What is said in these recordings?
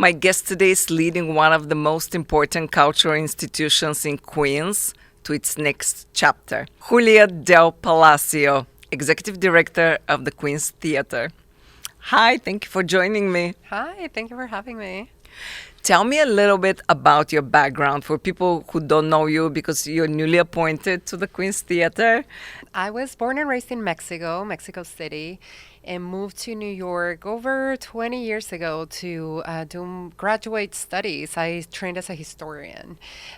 My guest today is leading one of the most important cultural institutions in Queens to its next chapter. Julia del Palacio, Executive Director of the Queens Theatre. Hi, thank you for joining me. Hi, thank you for having me. Tell me a little bit about your background for people who don't know you because you're newly appointed to the Queens Theatre. I was born and raised in Mexico, Mexico City, and moved to New York over 20 years ago to do graduate studies. I trained as a historian,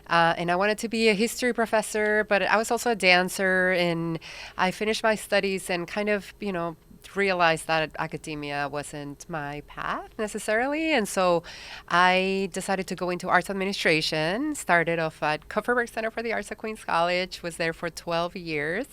and I wanted to be a history professor, but I was also a dancer, and I finished my studies and kind of, realized that academia wasn't my path necessarily. And so I decided to go into arts administration, started off at Kupferberg Center for the Arts at Queens College, was there for 12 years.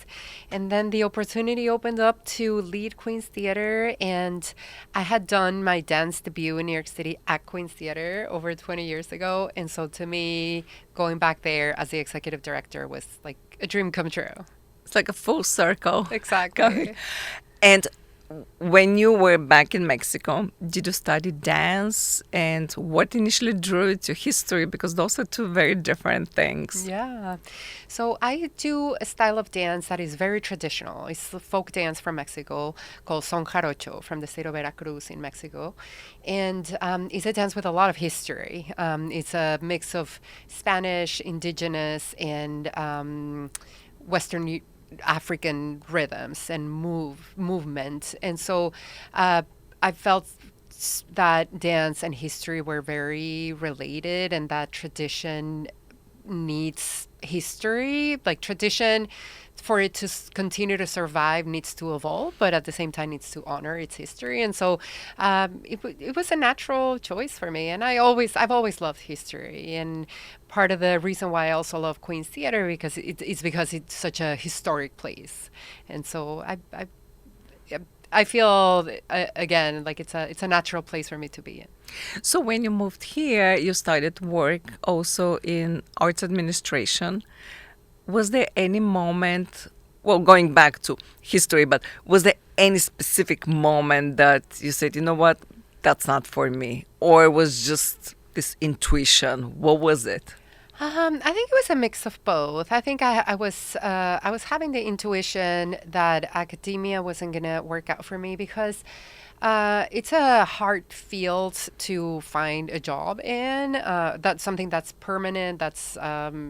And then the opportunity opened up to lead Queens Theatre. And I had done my dance debut in New York City at Queens Theatre over 20 years ago. And so to me, going back there as the executive director was like a dream come true. It's like a full circle. Exactly. And when you were back in Mexico, did you study dance? And what initially drew you to history? Because those are two very different things. Yeah. So I do a style of dance that is very traditional. It's a folk dance from Mexico called son jarocho from the state of Veracruz in Mexico. And it's a dance with a lot of history. It's a mix of Spanish, indigenous, and Western African rhythms and movement. And so I felt that dance and history were very related and that tradition needs history. Like tradition, for it to continue to survive, needs to evolve, but at the same time needs to honor its history. And so it was a natural choice for me. And I've always loved history. And part of the reason why I also love Queens Theatre because it's such a historic place. And so I feel again like it's a natural place for me to be in. So when you moved here, you started work also in arts administration. Was there any moment, well, going back to history, but was there any specific moment that you said, you know what, that's not for me? Or it was just this intuition? What was it? I think it was a mix of both. I think I was having the intuition that academia wasn't going to work out for me because it's a hard field to find a job in. That's something that's permanent, that's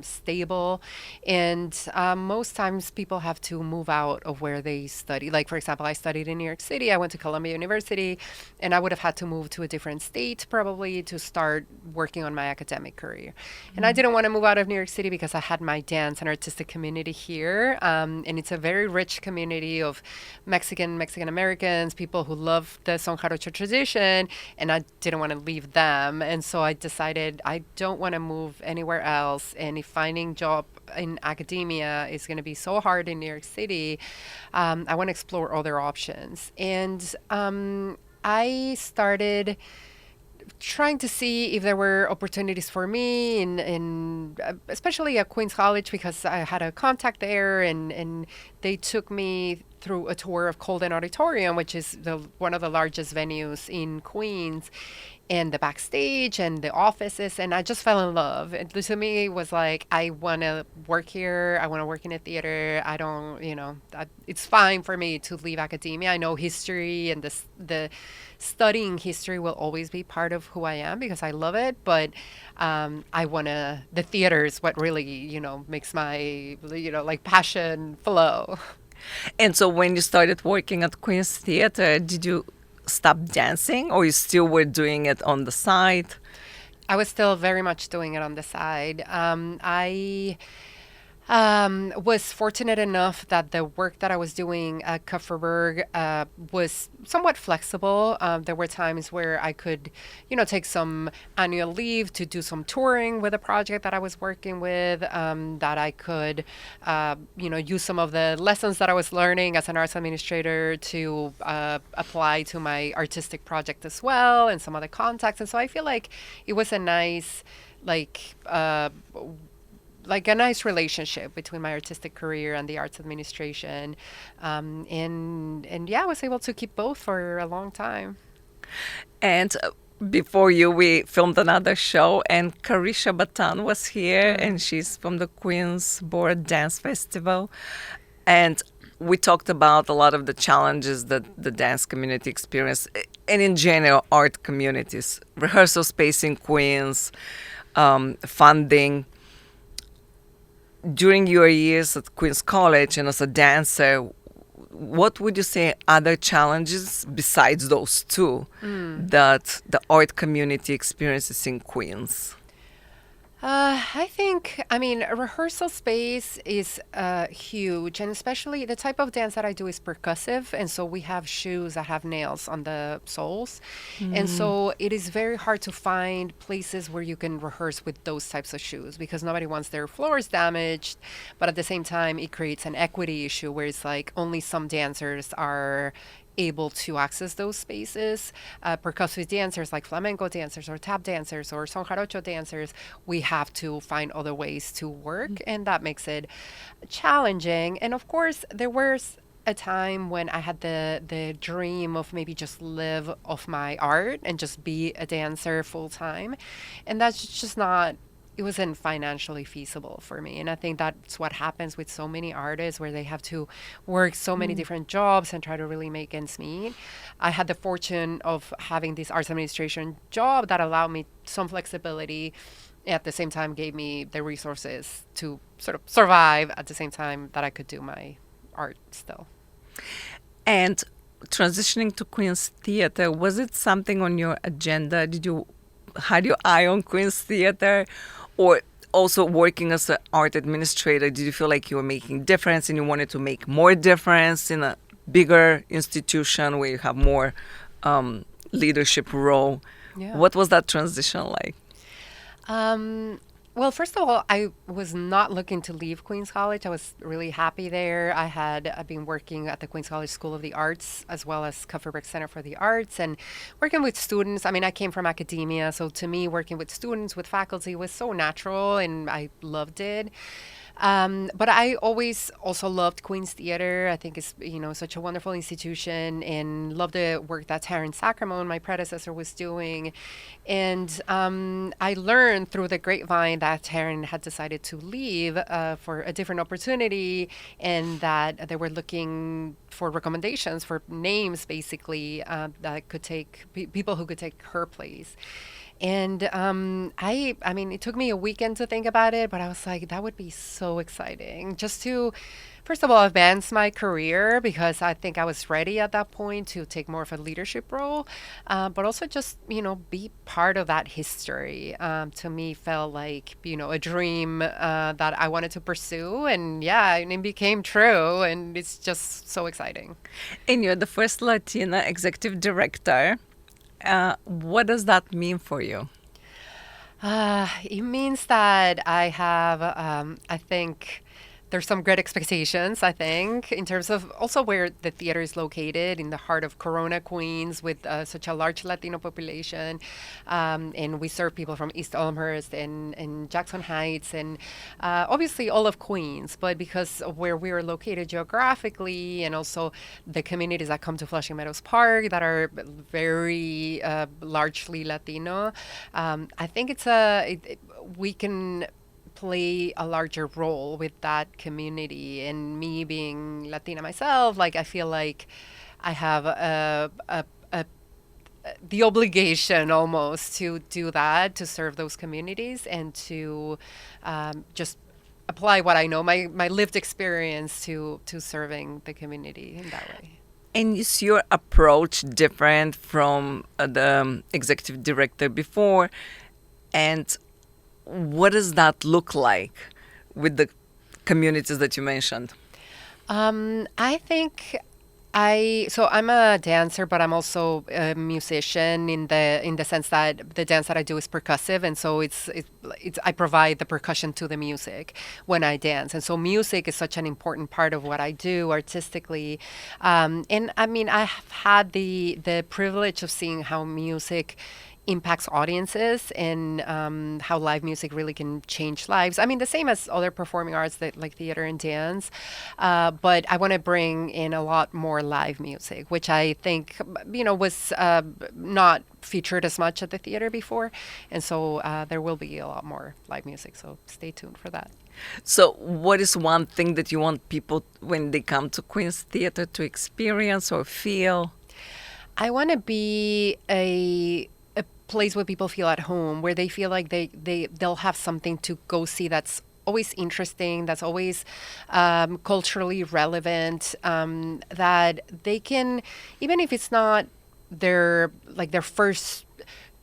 stable. And most times people have to move out of where they study. Like, for example, I studied in New York City. I went to Columbia University, and I would have had to move to a different state probably to start working on my academic career. And I didn't want to move out of New York City because I had my dance and artistic community here. And it's a very rich community of Mexican Americans, people who love the son jarocho tradition, and I didn't want to leave them. And so I decided I don't want to move anywhere else. And if finding job in academia is going to be so hard in New York City, I want to explore other options. And I started trying to see if there were opportunities for me in especially at Queens College because I had a contact there and they took me through a tour of Colden Auditorium, which is one of the largest venues in Queens, and the backstage and the offices, and I just fell in love. And to me, it was like, I want to work here. I want to work in a theater. I don't, it's fine for me to leave academia. I know history and the studying history will always be part of who I am because I love it. But the theater is what really, makes my, like passion flow. And so when you started working at Queen's Theatre, did you stop dancing or you still were doing it on the side? I was still very much doing it on the side. I was fortunate enough that the work that I was doing at Kupferberg was somewhat flexible. There were times where I could, take some annual leave to do some touring with a project that I was working with, that I could, use some of the lessons that I was learning as an arts administrator to apply to my artistic project as well and some other contacts. And so I feel like it was a nice, a nice relationship between my artistic career and the arts administration. And yeah, I was able to keep both for a long time. And before you, we filmed another show, and Carisha Batan was here, and she's from the Queensborough Dance Festival. And we talked about a lot of the challenges that the dance community experience, and in general, art communities, rehearsal space in Queens, funding. During your years at Queens College and as a dancer, what would you say other challenges besides those two that the art community experiences in Queens? I think, I mean, a rehearsal space is huge, and especially the type of dance that I do is percussive, and so we have shoes that have nails on the soles, and so it is very hard to find places where you can rehearse with those types of shoes because nobody wants their floors damaged, but at the same time, it creates an equity issue where it's like only some dancers are able to access those spaces. Percussive dancers like flamenco dancers or tap dancers or son jarocho dancers, we have to find other ways to work, and that makes it challenging. And of course, there was a time when I had the dream of maybe just live off my art and just be a dancer full time, and that's just not, it wasn't financially feasible for me. And I think that's what happens with so many artists where they have to work so many different jobs and try to really make ends meet. I had the fortune of having this arts administration job that allowed me some flexibility, at the same time gave me the resources to sort of survive at the same time that I could do my art still. And transitioning to Queen's Theatre, was it something on your agenda? Did you had your eye on Queen's Theatre, or also working as an art administrator? Did you feel like you were making difference and you wanted to make more difference in a bigger institution where you have more leadership role? Yeah. What was that transition like? Well, first of all, I was not looking to leave Queens College. I was really happy there. I've been working at the Queens College School of the Arts as well as Cuthbert Center for the Arts and working with students. I mean, I came from academia, so to me, working with students, with faculty was so natural and I loved it. But I always also loved Queen's Theater. I think it's, such a wonderful institution and love the work that Terrence Sacramone, my predecessor, was doing. And I learned through the grapevine that Terrence had decided to leave for a different opportunity and that they were looking for recommendations for names, basically, that could take people who could take her place. And I mean, it took me a weekend to think about it, but I was like, that would be so exciting just to, first of all, advance my career because I think I was ready at that point to take more of a leadership role, but also just, be part of that history. To me, felt like, a dream that I wanted to pursue. And yeah, and it became true. And it's just so exciting. And you're the first Latina executive director. What does that mean for you? It means that I have, I think there's some great expectations, I think, in terms of also where the theater is located in the heart of Corona, Queens, with such a large Latino population. And we serve people from East Elmhurst and Jackson Heights and obviously all of Queens. But because of where we are located geographically and also the communities that come to Flushing Meadows Park that are very largely Latino, I think we can play a larger role with that community. And me being Latina myself, like I feel like I have the obligation almost to do that, to serve those communities and to just apply what I know, my lived experience to serving the community in that way. And is your approach different from the executive director before? And what does that look like with the communities that you mentioned? I think so I'm a dancer, but I'm also a musician in the sense that the dance that I do is percussive, and so it's I provide the percussion to the music when I dance, and so music is such an important part of what I do artistically. And I mean, I have had the privilege of seeing how music impacts audiences and how live music really can change lives. I mean, the same as other performing arts that like theater and dance, but I want to bring in a lot more live music, which I think was not featured as much at the theater before, and so there will be a lot more live music. So stay tuned for that. So, what is one thing that you want people, when they come to Queen's Theater, to experience or feel? I want to be a place where people feel at home, where they feel like they'll have something to go see that's always interesting, that's always culturally relevant, that they can, even if it's not their first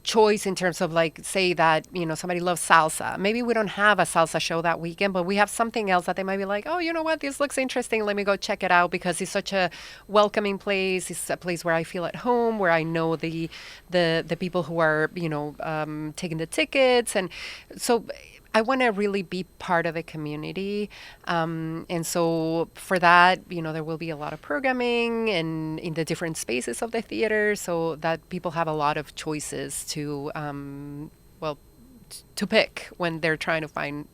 choice in terms of like say that somebody loves salsa, maybe we don't have a salsa show that weekend, but we have something else that they might be like, oh, you know what, this looks interesting, let me go check it out, because it's such a welcoming place. It's a place where I feel at home, where I know the people who are taking the tickets, and so I want to really be part of the community. And so for that, there will be a lot of programming and in the different spaces of the theater, so that people have a lot of choices to, to pick when they're trying to find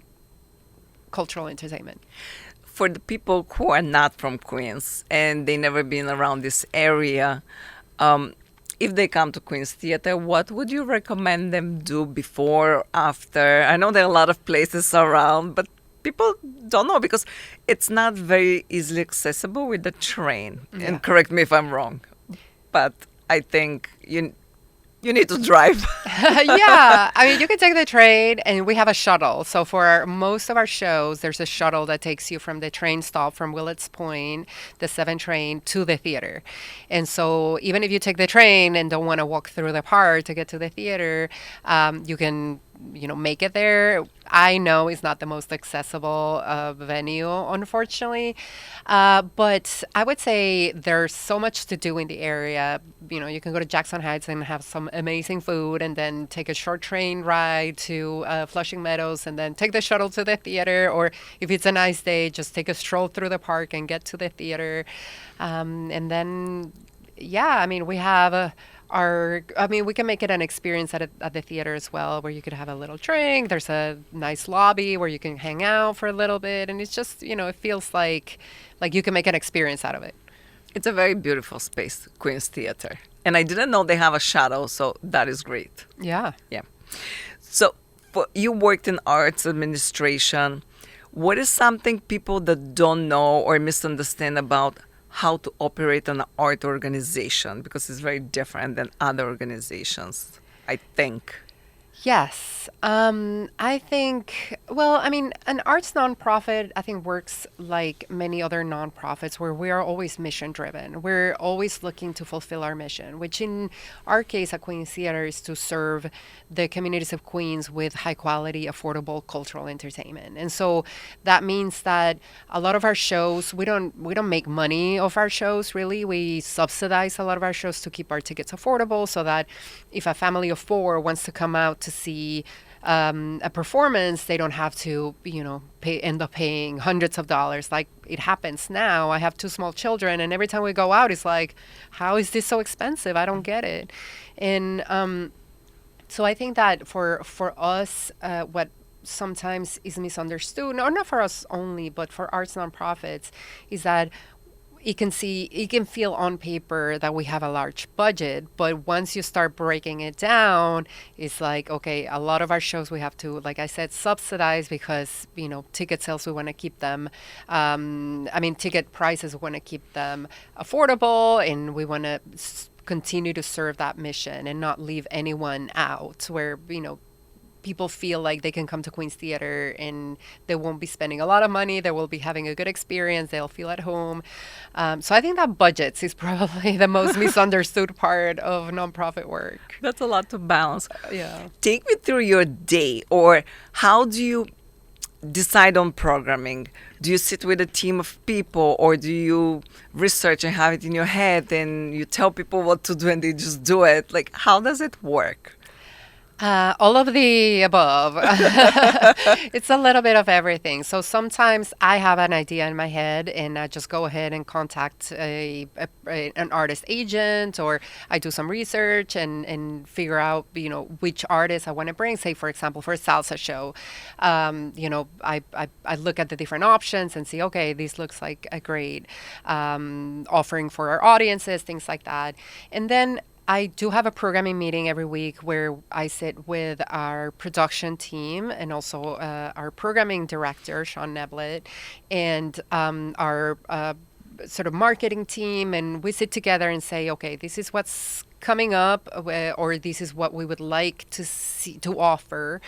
cultural entertainment. For the people who are not from Queens and they never been around this area, if they come to Queen's Theater, what would you recommend them do before or after? I know there are a lot of places around, but people don't know because it's not very easily accessible with the train. Yeah. And correct me if I'm wrong, but I think you need to drive. Yeah, I mean, you can take the train, and we have a shuttle. So for most of our shows, there's a shuttle that takes you from the train stop from Willets Point, the 7 train, to the theater. And so even if you take the train and don't want to walk through the park to get to the theater, you can make it there. I know it's not the most accessible venue, unfortunately, but I would say there's so much to do in the area. You can go to Jackson Heights and have some amazing food, and then take a short train ride to Flushing Meadows, and then take the shuttle to the theater. Or if it's a nice day, just take a stroll through the park and get to the theater. And then, yeah, I mean, we have we can make it an experience at the theater as well, where you could have a little drink. There's a nice lobby where you can hang out for a little bit, and it's just, it feels like you can make an experience out of it. It's a very beautiful space, Queen's Theater. And I didn't know they have a shuttle, so that is great. Yeah. Yeah. So you worked in arts administration. What is something people that don't know or misunderstand about how to operate an art organization? Because it's very different than other organizations, I think. Yes. I think, well, I mean, an arts nonprofit, I think, works like many other nonprofits, where we are always mission driven. We're always looking to fulfill our mission, which in our case at Queen's Theater is to serve the communities of Queens with high quality, affordable cultural entertainment. And so that means that a lot of our shows, we don't make money off our shows, really. We subsidize a lot of our shows to keep our tickets affordable, so that if a family of 4 wants to come out to see a performance, they don't have to, end up paying hundreds of dollars like it happens now. I have 2 small children, and every time we go out, it's like, how is this so expensive? I don't get it. And so I think that for us, what sometimes is misunderstood, or not for us only, but for arts nonprofits, is that it can feel on paper that we have a large budget, but once you start breaking it down, it's like, okay, a lot of our shows we have to, like I said, subsidize, because, ticket sales, we want to keep them, ticket prices, we want to keep them affordable, and we want to continue to serve that mission and not leave anyone out, where, people feel like they can come to Queen's Theater and they won't be spending a lot of money. They will be having a good experience. They'll feel at home. So I think that budgets is probably the most misunderstood part of nonprofit work. That's a lot to balance. Yeah. Take me through your day, or how do you decide on programming? Do you sit with a team of people, or do you research and have it in your head and you tell people what to do and they just do it? Like, how does it work? All of the above. It's a little bit of everything. So sometimes I have an idea in my head and I just go ahead and contact an artist agent, or I do some research and figure out, which artist I want to bring. Say, for example, for a salsa show, I look at the different options and see, okay, this looks like a great offering for our audiences, things like that. And then I do have a programming meeting every week where I sit with our production team and also our programming director, Sean Neblett, and our sort of marketing team. And we sit together and say, okay, this is what's coming up, or this is what we would like to see to offer.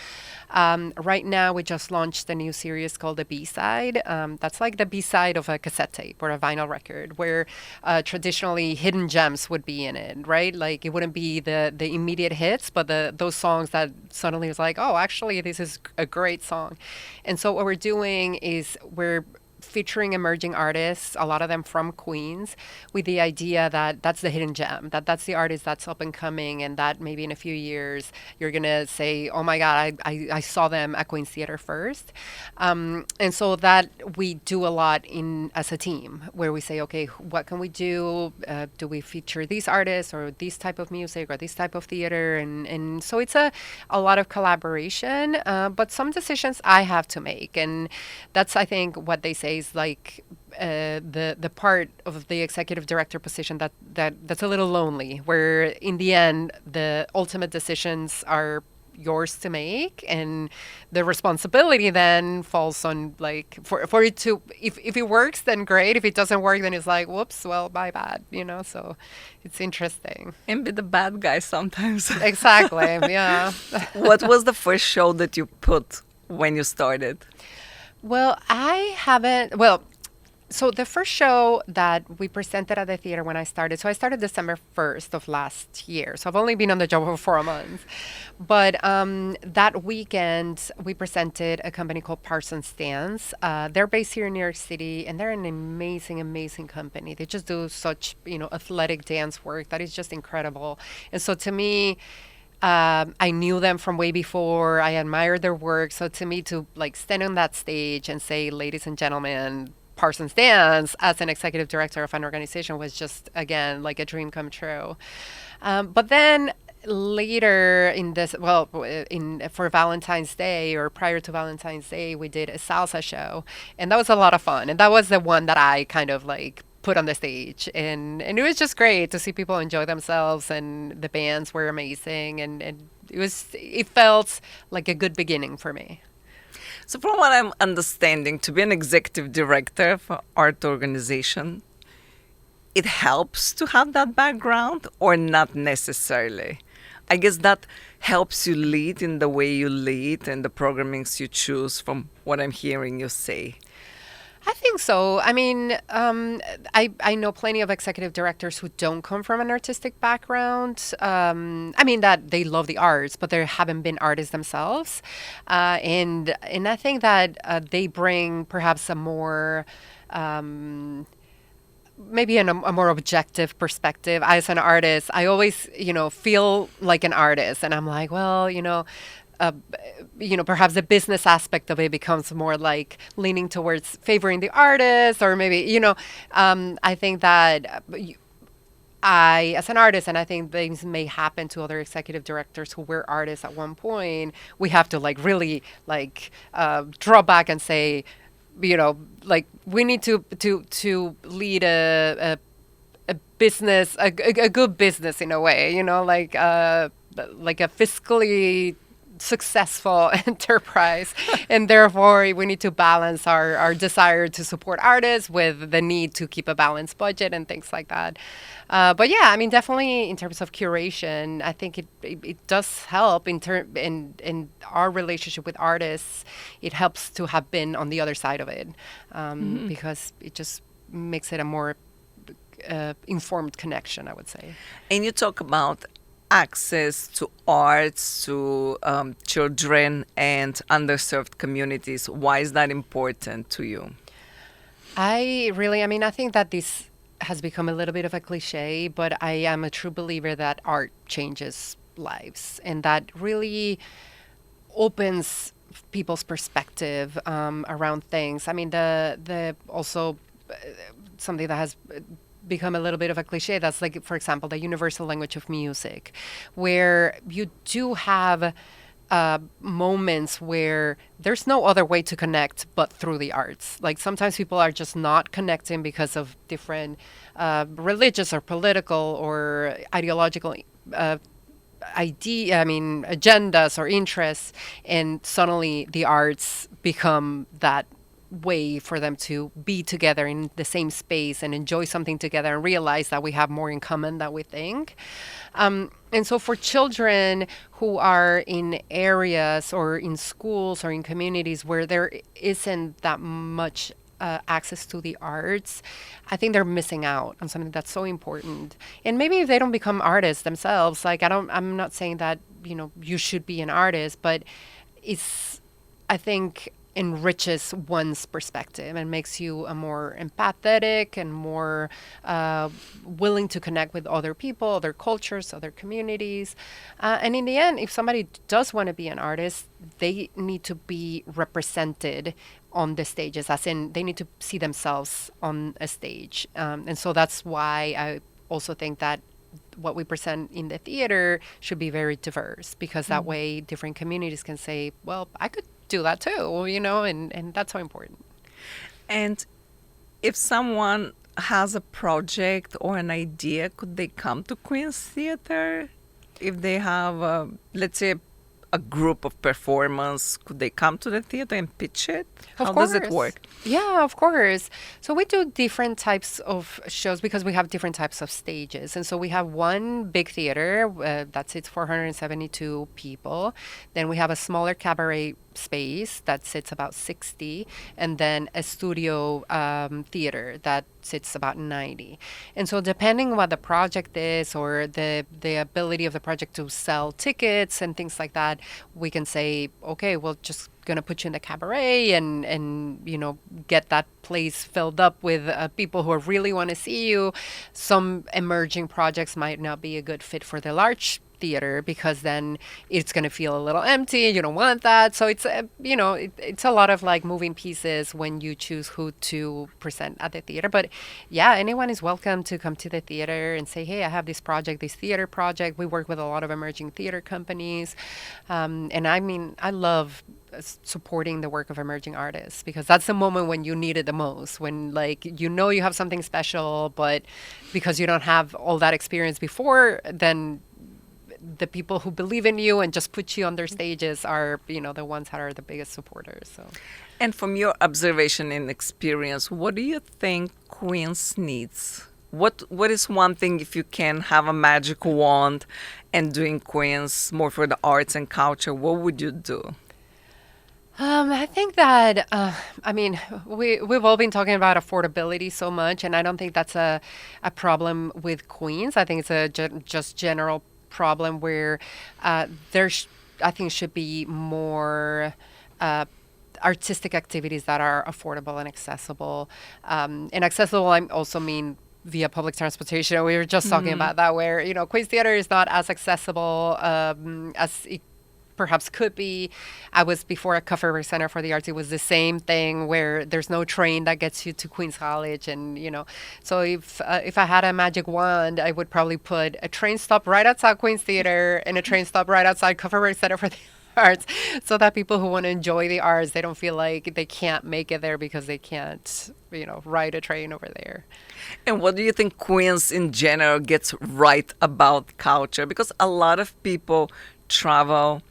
Right now, we just launched a new series called the B-side. That's like the B-side of a cassette tape or a vinyl record, where traditionally hidden gems would be in it, right? Like it wouldn't be the immediate hits, but those songs that suddenly was like, oh, actually, this is a great song. And so what we're doing is we're featuring emerging artists, a lot of them from Queens, with the idea that that's the hidden gem, that's the artist that's up and coming, and that maybe in a few years you're going to say, oh my God, I saw them at Queens Theater first. And so that we do a lot in as a team, where we say, okay, what can we do? Do we feature these artists or this type of music or this type of theater? And so it's a lot of collaboration, but some decisions I have to make. And that's, I think, what they say is like the part of the executive director position that's a little lonely, where in the end the ultimate decisions are yours to make, and the responsibility then falls on, like, for it to, if it works, then great. If it doesn't work, then it's like, whoops, well, my bad, so it's interesting. And be the bad guy sometimes. Exactly. Yeah. What was the first show that you put when you started? Well, I haven't. Well, so the first show that we presented at the theater when I started, so I started December 1st of last year. So I've only been on the job for 4 months. But that weekend, we presented a company called Parsons Dance. They're based here in New York City, and they're an amazing, amazing company. They just do such, athletic dance work that is just incredible. And so to me, I knew them from way before. I admired their work. So to me, to like stand on that stage and say, ladies and gentlemen, Parsons Dance, as an executive director of an organization, was just, again, like a dream come true. But then later in this, well, for Valentine's Day, or prior to Valentine's Day, we did a salsa show, and that was a lot of fun. And that was the one that I kind of like put on the stage, and it was just great to see people enjoy themselves, and the bands were amazing, and it felt like a good beginning for me. So from what I'm understanding, to be an executive director for art organization, it helps to have that background, or not necessarily? I guess that helps you lead in the way you lead and the programmings you choose, from what I'm hearing you say. I think so. I mean, I know plenty of executive directors who don't come from an artistic background. I mean, that they love the arts, but they haven't been artists themselves. And I think that they bring perhaps a more maybe a more objective perspective. As an artist, I always, feel like an artist, and I'm like, well, uh, perhaps the business aspect of it becomes more like leaning towards favoring the artist, or maybe, I think that I, as an artist, and I think things may happen to other executive directors who were artists at one point, we have to like really like draw back and say, like we need to lead a business, a good business in a way, like a fiscally successful enterprise, and therefore we need to balance our desire to support artists with the need to keep a balanced budget and things like that. But yeah, I mean, definitely in terms of curation, I think it does help in our relationship with artists. It helps to have been on the other side of it, because it just makes it a more informed connection, I would say. And you talk about access to arts, to children and underserved communities. Why is that important to you? I mean, I think that this has become a little bit of a cliche, but I am a true believer that art changes lives, and that really opens people's perspective around things. I mean, the also something that has become a little bit of a cliche. That's like, for example, the universal language of music, where you do have moments where there's no other way to connect but through the arts. Like sometimes people are just not connecting because of different religious or political or ideological uh, agendas or interests, and suddenly the arts become that way for them to be together in the same space and enjoy something together and realize that we have more in common than we think. And so for children who are in areas or in schools or in communities where there isn't that much access to the arts, I think they're missing out on something that's so important. And maybe if they don't become artists themselves, like I'm not saying that, you should be an artist, but it's, I think, enriches one's perspective and makes you a more empathetic and more willing to connect with other people, other cultures, other communities. And in the end, if somebody does want to be an artist, they need to be represented on the stages, as in they need to see themselves on a stage. And so that's why I also think that what we present in the theater should be very diverse, because that way different communities can say, well, I could do that too, and that's so important. And if someone has a project or an idea, could they come to Queen's Theater? If they have, let's say, a group of performance, could they come to the theater and pitch it? Of How course. does it work? Yeah, of course. So we do different types of shows because we have different types of stages. And so we have one big theater that sits 472 people. Then we have a smaller cabaret space that sits about 60, and then a studio theater that sits about 90. And so depending what the project is, or the ability of the project to sell tickets and things like that, we can say, okay, we'll just gonna put you in the cabaret and get that place filled up with people who really want to see you. Some emerging projects might not be a good fit for the large theater, because then it's going to feel a little empty. You don't want that. So it's it's a lot of like moving pieces when you choose who to present at the theater. But yeah, anyone is welcome to come to the theater and say, hey, I have this project, this theater project. We work with a lot of emerging theater companies, and I mean, I love supporting the work of emerging artists, because that's the moment when you need it the most, when like you have something special, but because you don't have all that experience before, then the people who believe in you and just put you on their stages are, the ones that are the biggest supporters. So, And from your observation and experience, what do you think Queens needs? What is one thing, if you can have a magic wand and doing Queens more for the arts and culture, what would you do? I think that, we've all been talking about affordability so much, and I don't think that's a problem with Queens. I think it's a just general problem where I think should be more artistic activities that are affordable and accessible. And accessible, I also mean via public transportation. We were just talking about that, where, Queens Theater is not as accessible as it perhaps could be. I was before at Cufferberg Center for the Arts. It was the same thing, where there's no train that gets you to Queens College, and So if I had a magic wand, I would probably put a train stop right outside Queens Theater and a train stop right outside Cufferberg Center for the Arts, so that people who want to enjoy the arts, they don't feel like they can't make it there because they can't, ride a train over there. And what do you think Queens in general gets right about culture? Because a lot of people travel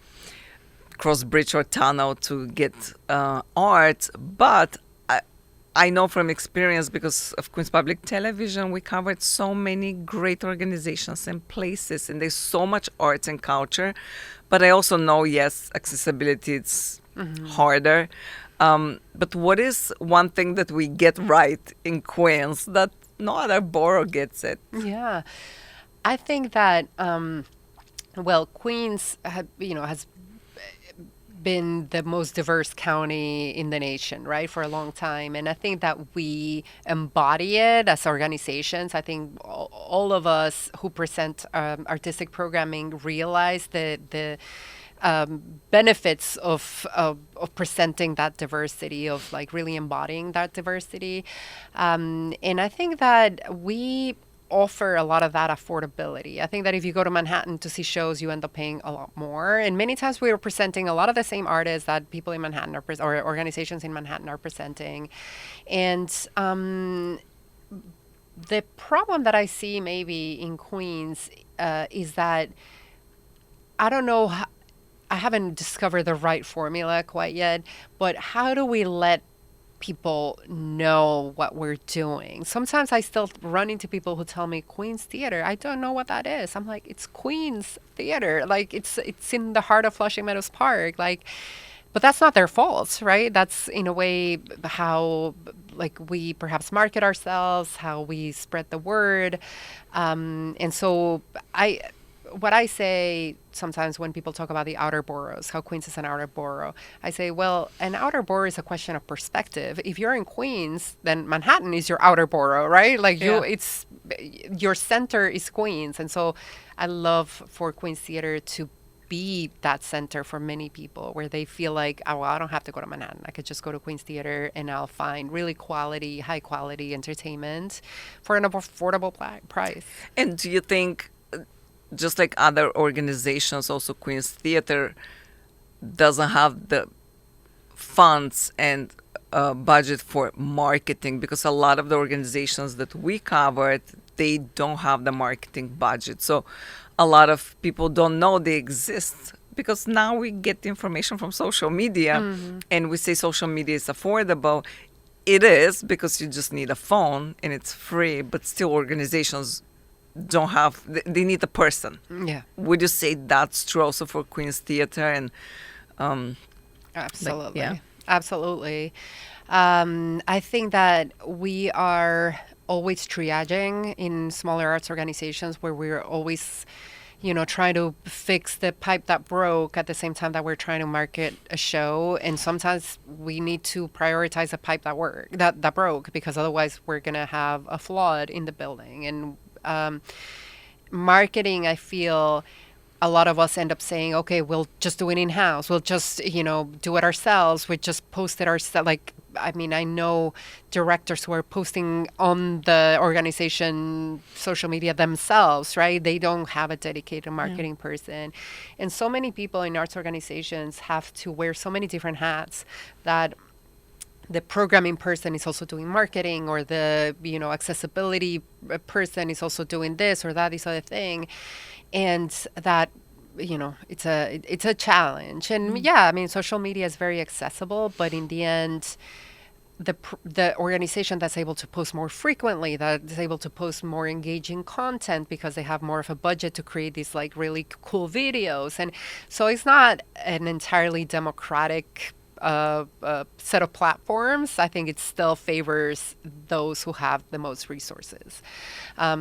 cross bridge or tunnel to get art, but I know from experience, because of Queen's Public Television, we covered so many great organizations and places, and there's so much art and culture. But I also know, yes, accessibility it's harder. But what is one thing that we get right in Queens that no other borough gets it? Yeah, I think that Queens has been the most diverse county in the nation, right, for a long time. And I think that we embody it as organizations. I think all of us who present artistic programming realize the benefits of presenting that diversity, of like really embodying that diversity. And I think that we offer a lot of that affordability. I think that if you go to Manhattan to see shows, you end up paying a lot more. And many times we are presenting a lot of the same artists that people in Manhattan or organizations in Manhattan are presenting. And the problem that I see maybe in Queens is that I don't know. I haven't discovered the right formula quite yet, but how do we let people know what we're doing? Sometimes I still run into people who tell me Queens Theater. I don't know what that is. I'm like, it's Queens Theater. Like it's in the heart of Flushing Meadows Park. Like, but that's not their fault, right? That's in a way how like we perhaps market ourselves, how we spread the word. And so what I say sometimes when people talk about the outer boroughs, how Queens is an outer borough, I say, well, an outer borough is a question of perspective. If you're in Queens, then Manhattan is your outer borough, right? Like Yeah. it's your center is Queens, and so I love for Queens Theater to be that center for many people where they feel like, oh, well, I don't have to go to Manhattan. I could just go to Queens Theater and I'll find really quality, high quality entertainment for an affordable price. And do you think, just like other organizations, also Queen's Theater doesn't have the funds and budget for marketing? Because a lot of the organizations that we covered, they don't have the marketing budget. So a lot of people don't know they exist, because now we get the information from social media, and we say social media is affordable. It is, because you just need a phone and it's free, but still organizations don't have, they need a person. Yeah. Would you say that's true also for Queen's Theater? And Absolutely. yeah. Absolutely. I think that we are always triaging in smaller arts organizations where we're always, trying to fix the pipe that broke at the same time that we're trying to market a show. And sometimes we need to prioritize the pipe that broke, because otherwise we're going to have a flood in the building. And marketing, I feel a lot of us end up saying, okay, we'll just do it in-house. We'll just, do it ourselves. We just post it ourselves. Like, I mean, I know directors who are posting on the organization social media themselves, right? They don't have a dedicated marketing person. And so many people in arts organizations have to wear so many different hats that the programming person is also doing marketing, or the accessibility person is also doing this or that, this other thing, and that it's a challenge. And yeah, I mean, social media is very accessible, but in the end, the organization that's able to post more frequently, that is able to post more engaging content because they have more of a budget to create these like really cool videos, and so it's not an entirely democratic set of platforms. I think it still favors those who have the most resources.